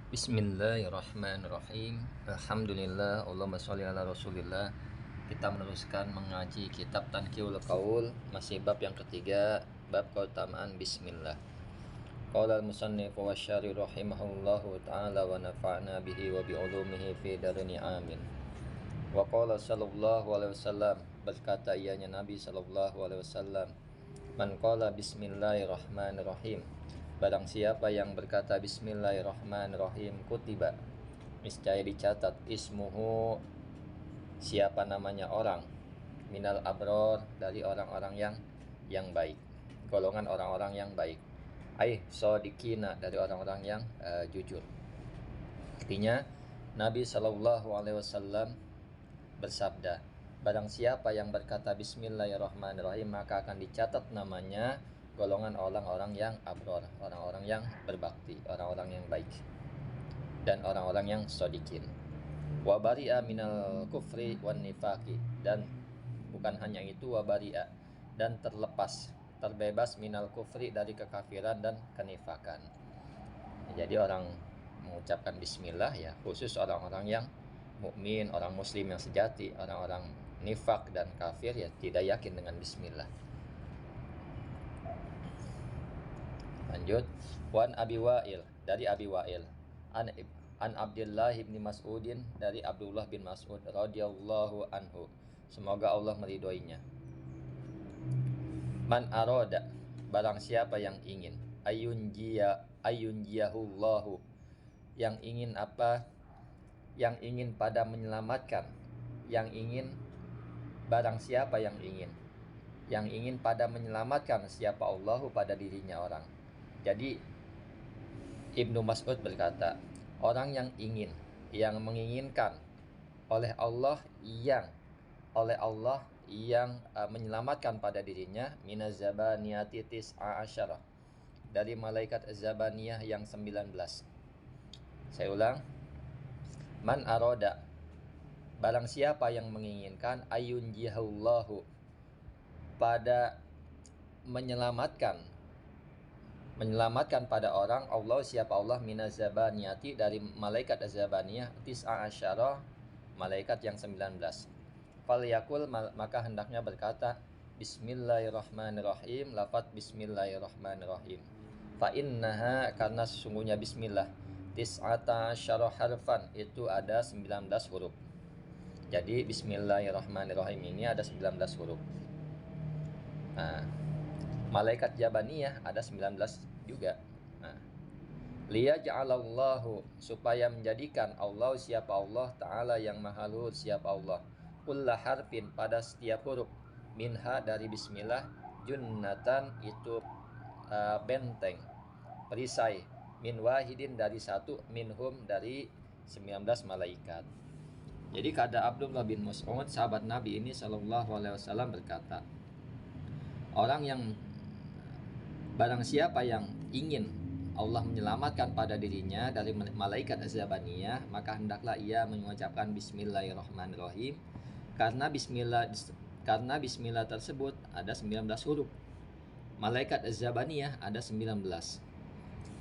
Bismillahirrahmanirrahim. Alhamdulillah, Allahumma sholli ala Rasulillah. Kita meneruskan mengaji kitab Tanqiul Qaul, masih bab yang ketiga, bab keutamaan bismillah. Qala al-musannif wa syari rahimahullahu ta'ala wa nafa'na bihi wa bi ulumihi fi darini amin. Wa qala sallallahu alaihi wasallam, berkata ianya Nabi sallallahu alaihi wasallam, man qala bismillahirrahmanirrahim, barang siapa yang berkata bismillahirrahmanirrahim, kutiba, niscaya dicatat, ismuhu, siapa namanya orang, minal abror, dari orang-orang yang baik, golongan orang-orang yang baik, sodikina, dari orang-orang yang jujur. Artinya Nabi Shallallahu Alaihi Wasallam bersabda, barang siapa yang berkata bismillahirrahmanirrahim, maka akan dicatat namanya golongan orang-orang yang abror, orang-orang yang berbakti, orang-orang yang baik, dan orang-orang yang sodikin. Wa bari'a minal kufri wan nifaqi, dan bukan hanya itu, wa bari'a, dan terbebas minal kufri, dari kekafiran dan kenifakan. Jadi orang mengucapkan bismillah ya khusus orang-orang yang mukmin, orang muslim yang sejati. Orang-orang nifak dan kafir ya tidak yakin dengan bismillah. Lanjut, wan Abi Wa'il, dari Abi Wa'il, an Abdullah bin Mas'udin, dari Abdullah bin Mas'ud radhiyallahu anhu, semoga Allah meridhoinya. Man aroda, barang siapa yang ingin, ayunjiyahullahu, yang ingin apa? Yang ingin pada menyelamatkan, yang ingin, barang siapa yang ingin pada menyelamatkan siapa Allahu, pada dirinya orang. Jadi Ibnu Mas'ud berkata, orang yang menginginkan oleh Allah yang menyelamatkan pada dirinya, minazabaniyati tis'a asyarah, dari malaikat zabaniyah yang 19. Saya ulang, man aroda, barang siapa yang menginginkan, ayunjihullahu, pada menyelamatkan pada orang, Allah, siapa Allah, minazabaniyati, dari malaikat zabaniyah, tis'a asyarah, malaikat yang 19. Falyakul, maka hendaknya berkata bismillahirrahmanirrahim, lafaz bismillahirrahmanirrahim. Fa innaha, karena sesungguhnya bismillah, tis'ata asyarah harfan, itu ada 19 huruf. Jadi bismillahirrahmanirrahim ini ada 19 huruf. Nah, malaikat jabaniyah ada 19 juga. Nah, liyaj'alallahu, supaya menjadikan Allah, siapa Allah Ta'ala yang maha luhur, siapa Allah, kulla harfin, pada setiap huruf, minha, dari bismillah, junnatan, itu benteng, perisai, min wahidin, dari satu, minhum, dari 19 malaikat. Jadi kata Abdullah bin Mas'ud, sahabat Nabi ini sallallahu alaihi wasallam berkata, barang siapa yang ingin Allah menyelamatkan pada dirinya dari malaikat zabaniyah, maka hendaklah ia mengucapkan bismillahirrahmanirrahim, karena bismillah tersebut ada 19 huruf. Malaikat zabaniyah ada 19.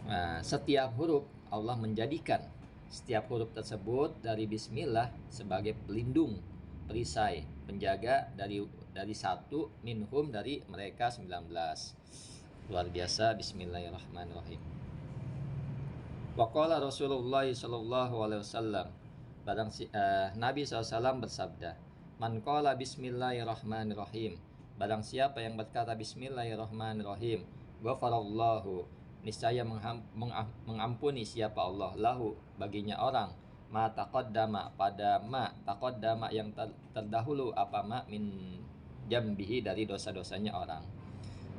Nah, setiap huruf Allah menjadikan setiap huruf tersebut dari bismillah sebagai pelindung, perisai, penjaga dari satu, minhum, dari mereka 19. Luar biasa, bismillahirrahmanirrahim. Wa qala Rasulullah sallallahu alaihi wasallam, Nabi SAW bersabda, man qala bismillahirrahmanirrahim, barang siapa yang berkata bismillahirrahmanirrahim, ghafarallahu, niscaya mengampuni siapa Allah, lahu, baginya orang, ma taqaddama, pada ma taqaddama, yang terdahulu, apa ma, min jambihi, dari dosa-dosanya orang.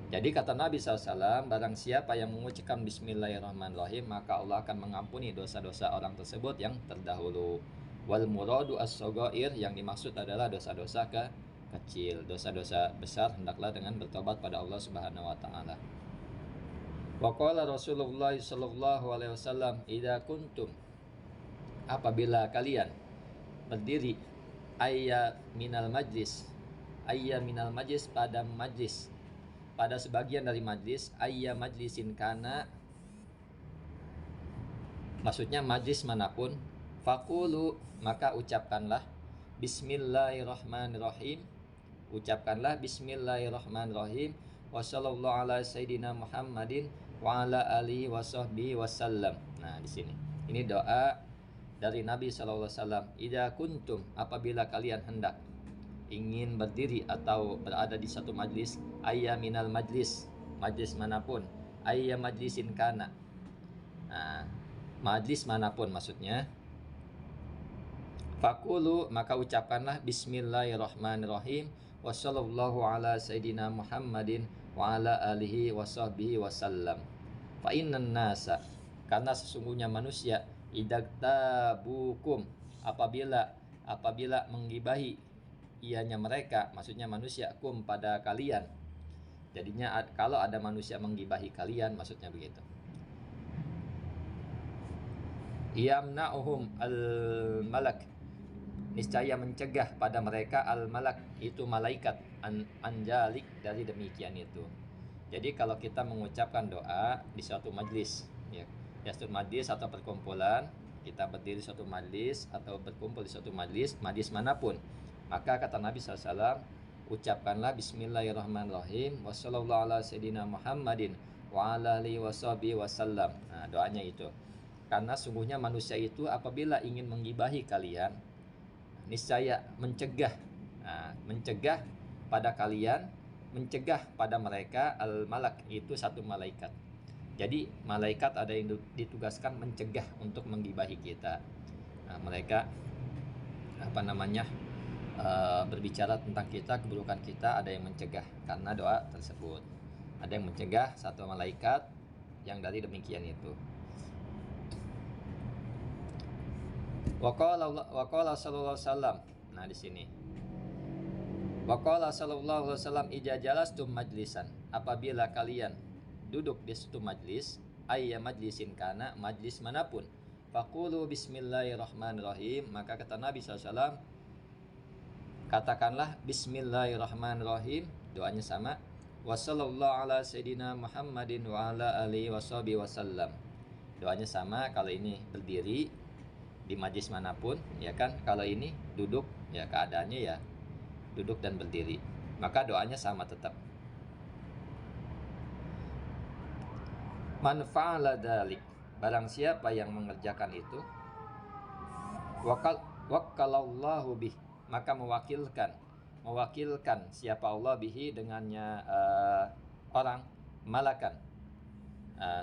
Jadi kata Nabi SAW, barang siapa yang mengucapkan bismillahirrahmanirrahim, maka Allah akan mengampuni dosa-dosa orang tersebut yang terdahulu. Wal muradu as-saghair, yang dimaksud adalah dosa-dosa kecil. Dosa-dosa besar hendaklah dengan bertobat pada Allah Subhanahu wa taala. Wa qala Rasulullah sallallahu alaihi wasallam, idza kuntum, apabila kalian berdiri, ayya minal majlis, pada majlis, pada sebagian dari majlis, ayya majlisin kana, Maksudnya majlis manapun, fakulu maka ucapkanlah Bismillahirrahmanirrahim. Ucapkanlah Bismillahirrahmanirrahim. Wassallallahu ala sayyidina Muhammadin wa ala alihi wasahbihi wasallam. Nah, di sini. Ini doa dari Nabi SAW. Idza kuntum, apabila kalian hendak ingin berdiri atau berada di satu majlis, ayya minal majlis, majlis manapun, ayya majlisin kana. Nah, majlis manapun maksudnya. Fakulu maka ucapkanlah Bismillahirrahmanirrahim. Wassallallahu ala sayyidina Muhammadin wa ala alihi wasahbihi wasallam. Fa innan nasa, karena sesungguhnya manusia, idaktabukum, apabila menggibahi ianya mereka, maksudnya manusia, kum pada kalian. Jadinya kalau ada manusia menggibahi kalian, maksudnya begitu. Yamna'uhum al-malak, niscaya mencegah pada mereka al-malak, itu malaikat, anjalik, dari demikian itu. Jadi kalau kita mengucapkan doa di suatu majlis, ya suatu majlis atau perkumpulan, kita berdiri di suatu majlis atau berkumpul di suatu majlis manapun, maka kata Nabi SAW, ucapkanlah Bismillahirrahmanirrahim. Wassallallahu ala sayyidina Muhammadin wa ala alihi washabihi wasallam. Nah, doanya itu. Karena sungguhnya manusia itu apabila ingin menggibahi kalian, niscaya mencegah pada kalian, mencegah pada mereka al-malak, itu satu malaikat. Jadi malaikat ada yang ditugaskan mencegah untuk menggibahi kita. Nah, mereka berbicara tentang kita, keburukan kita, ada yang mencegah karena doa tersebut. Ada yang mencegah satu malaikat yang dari demikian itu. Waqala sallallahu alaihi wasallam. Nah, di sini. Waqala sallallahu alaihi wasallam, idza jalastum majlisan, apabila kalian duduk di suatu majlis, ayya majlisin kana, majlis manapun, faqulu bismillahirrahmanirrahim, maka kata Nabi SAW, katakanlah Bismillahirrahmanirrahim, doanya sama. Wassallallahu ala sayyidina Muhammadin wa ala alihi washabihi wasallam, doanya sama. Kalau ini berdiri di majlis manapun, ya kan. Kalau ini duduk, ya keadaannya ya duduk dan berdiri, maka doanya sama tetap. Man fa'ala dzalik, barang siapa yang mengerjakan itu, wakalallahu bih, maka mewakilkan siapa Allah bihi, dengannya orang, malakan,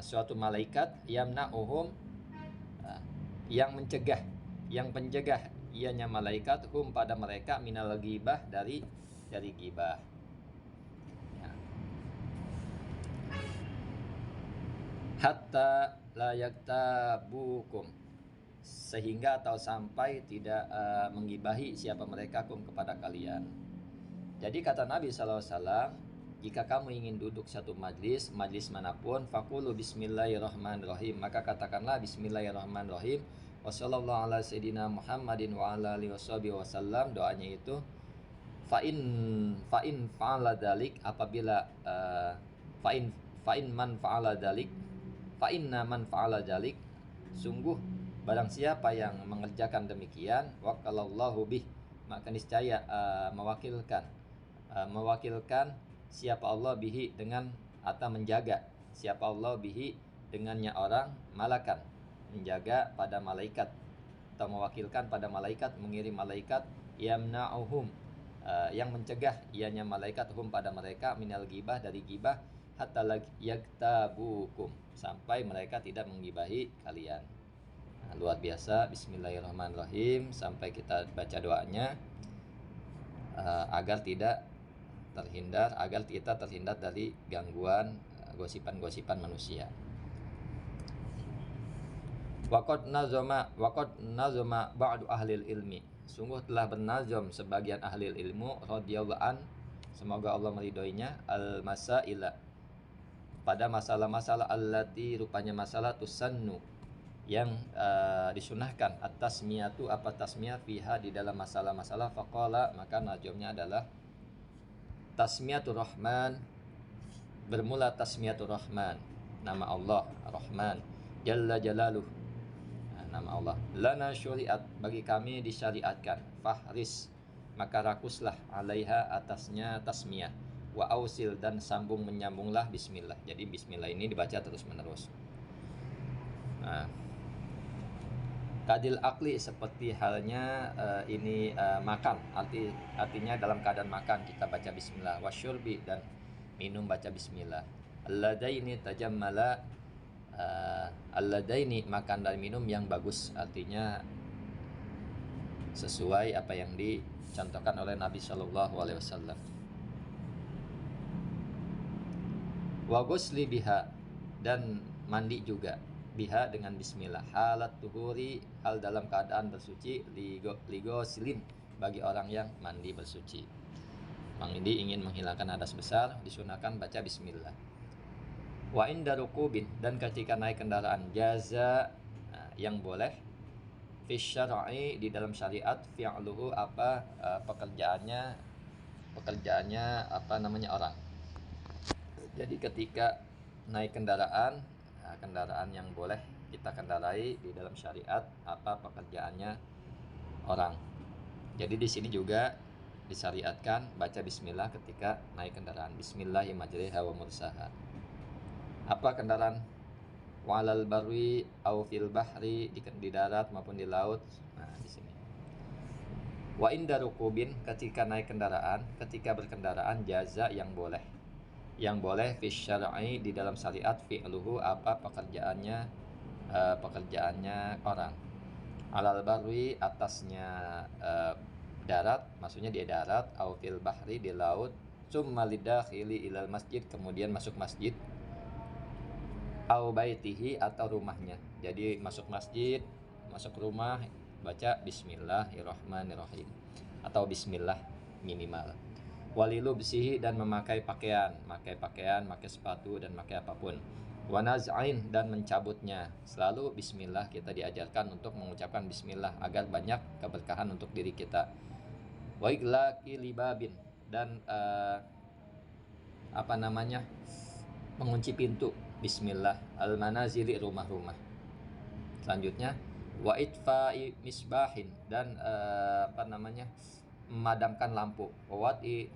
suatu malaikat, yamna'uhum, yang mencegah, yang penjegah ianya malaikat, hum pada mereka, minal ghibah, dari ghibah. Ya. Hatta la yaktabukum, sehingga atau sampai tidak menggibahi siapa mereka, kum kepada kalian. Jadi kata Nabi SAW, jika kamu ingin duduk satu majlis manapun, fakulu bismillahirrahmanirrahim, maka katakanlah bismillahirrahmanirrahim. Wassallallahu ala sayyidina Muhammadin wa ala alihi washabihi wasallam, doanya itu. Fa'in fa'ala dalik, apabila fa'in man fa'ala dalik, fa'inna man fa'ala dalik, sungguh barang siapa yang mengerjakan demikian, wakalallahu bih, maka niscaya mewakilkan siapa Allah bihi, dengan atau menjaga siapa Allah bihi, dengannya orang, malakan, menjaga pada malaikat atau mewakilkan pada malaikat, mengirim malaikat, yamna'uhum, yang mencegah ianya malaikat, hum pada mereka, minal ghibah, dari ghibah, hatta yaktabukum, sampai mereka tidak menggibahi kalian. Nah, luar biasa. Bismillahirrahmanirrahim, sampai kita baca doanya, agar kita terhindar dari gangguan gosipan manusia. Waqad nazama ba'du ahlil ilmi, sungguh telah bernazam sebagian ahli ilmu, radhiyallahu an, semoga Allah meridhoinya, al-masaila, pada masalah-masalah, allati, rupanya masalah, tusannu, yang disunahkan, at-tasmiyatu, apa tasmiyah, fiha, di dalam masalah-masalah. Faqala, maka najamnya adalah tasmiyatur rahman, bermula tasmiyatur rahman, nama Allah Rahman, jalla jalaluh, nama Allah. Lana syuriat, bagi kami disyariatkan. Fahris, maka rakuslah alaiha, atasnya tasmiyah. Wa ausil, dan sambung menyambunglah bismillah. Jadi bismillah ini dibaca terus menerus. Nah, kadil akli, seperti halnya makan, artinya dalam keadaan makan kita baca bismillah. Wasyurbi, dan minum baca bismillah. Alladaini tajammala, alladaini, makan dan minum yang bagus, artinya sesuai apa yang dicontohkan oleh Nabi Shallallahu Alaihi Wasallam. Wa ghusli biha, dan mandi juga biha dengan bismillah. Halat tuhuri, hal dalam keadaan bersuci. Ligo silin, bagi orang yang mandi bersuci. Mandi ingin menghilangkan hadas besar, disunahkan baca bismillah. Wa inda rukubin, dan ketika naik kendaraan. Jaza, yang boleh. Fi syar'i, di dalam syariat. Fi'luhu, pekerjaannya orang. Jadi ketika naik kendaraan yang boleh kita kendarai di dalam syariat, pekerjaannya orang. Jadi di sini juga disyariatkan baca bismillah ketika naik kendaraan. Bismillahirrahmanirrahim wa mursaha. Apa kendaraan? Walal barwi au fil bahri, di darat maupun di laut. Nah, di sini. Wa inda rukubin, ketika naik kendaraan, ketika berkendaraan. Jaza, yang boleh fi syar'i, di dalam syariat. Fi'luhu, pekerjaannya orang. Alal barwi, atasnya darat, maksudnya di darat. Au fil bahri, di laut. Summa lidakhili ilal masjid, kemudian masuk masjid. Au baitihi, atau rumahnya. Jadi masuk masjid, masuk rumah, baca bismillahirrahmanirrahim, atau bismillah minimal. Walilubsihi, dan memakai pakaian, pakai sepatu dan pakai apapun. Wanaz'ain, dan mencabutnya. Selalu bismillah, kita diajarkan untuk mengucapkan bismillah agar banyak keberkahan untuk diri kita. Wa iglaqi libabin, dan mengunci pintu. Bismillah. Al-manazili, rumah-rumah. Selanjutnya, wa itfa'i misbahin, dan memadamkan lampu. Wa wati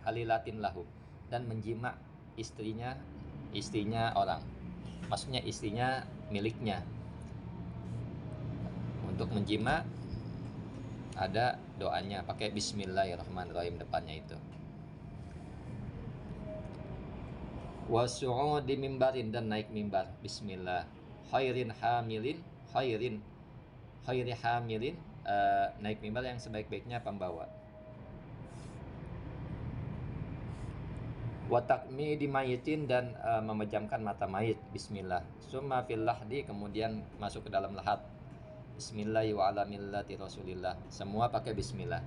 halilatin lahu, dan menjima istrinya orang, maksudnya istrinya miliknya. Untuk menjima ada doanya, pakai bismillahirrahmanirrahim depannya itu. Wa su'udi mimbarin, dan naik mimbar. Bismillah. Khairi hamilin, naik mimbar yang sebaik-baiknya pembawa. Wa takmidi mayitin, dan memejamkan mata mayit. Bismillah. Summa fil lahdi, kemudian masuk ke dalam lahat. Bismillahi wa ala millati rasulillah, semua pakai bismillah.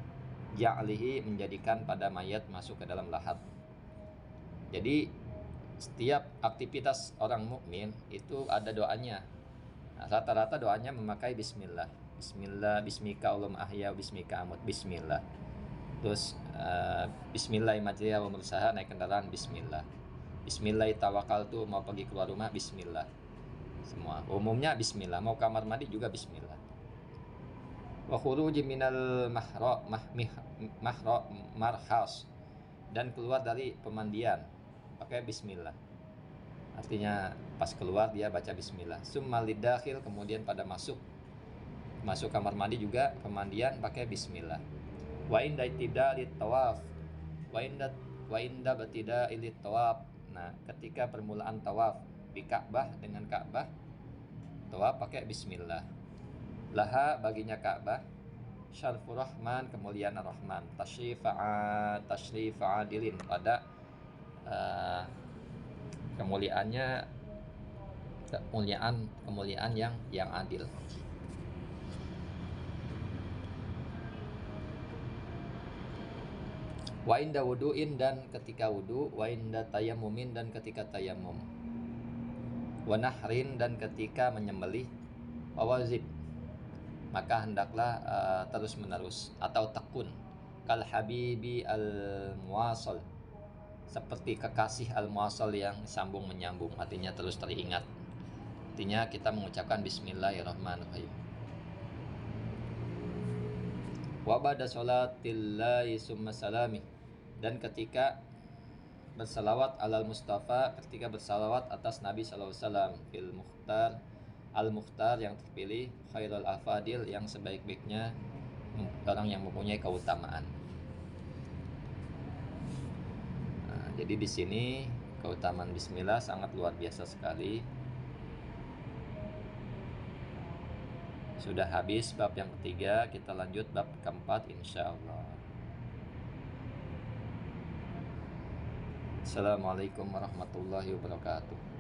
Ja'lihi, menjadikan pada mayat masuk ke dalam lahat. Jadi setiap aktivitas orang mukmin itu ada doanya. Nah, rata-rata doanya memakai bismillah. Bismillah, bismika ulum ahya, bismika amut, bismillah. Terus bismillahirrahmanirrahim wa mursaha, naik kendaraan, bismillah. Bismillah tawakkaltu, mau pergi keluar rumah, bismillah. Semua umumnya bismillah. Mau kamar mandi juga bismillah. Wa khuruji minal marhas, dan keluar dari pemandian pakai bismillah. Artinya pas keluar dia baca bismillah. Summa lidakhil, kemudian pada masuk kamar mandi juga pemandian pakai bismillah. Wa inda ibtida'i tawaf, wa inda ibtida'i tawaf. Nah, ketika permulaan tawaf di Ka'bah, dengan Ka'bah tawaf pakai bismillah. Laha, baginya Ka'bah. Syarfur rahman, kemuliaan ar-rahman. Tashrif'a adilin, pada kemuliaan yang adil. Wa inda wudu'in, dan ketika wudu. Wa inda tayammumin, dan ketika tayammum. Wa nahrin, dan ketika menyembelih. Wa wazib, maka hendaklah terus menerus atau tekun. Kal habibi al muwasal, seperti kekasih al muwasal yang sambung menyambung, artinya terus teringat. Artinya kita mengucapkan bismillahirrahmanirrahim. Wa ba'da sholatillahi summa salami, dan ketika bersalawat alal Mustafa, ketika bersalawat atas Nabi SAW, fil mukhtar, al mukhtar yang terpilih, khairul afadil yang sebaik-baiknya orang yang mempunyai keutamaan. Nah, jadi di sini keutamaan bismillah sangat luar biasa sekali. Sudah habis bab yang ketiga, kita lanjut bab keempat insya Allah. Assalamualaikum warahmatullahi wabarakatuh.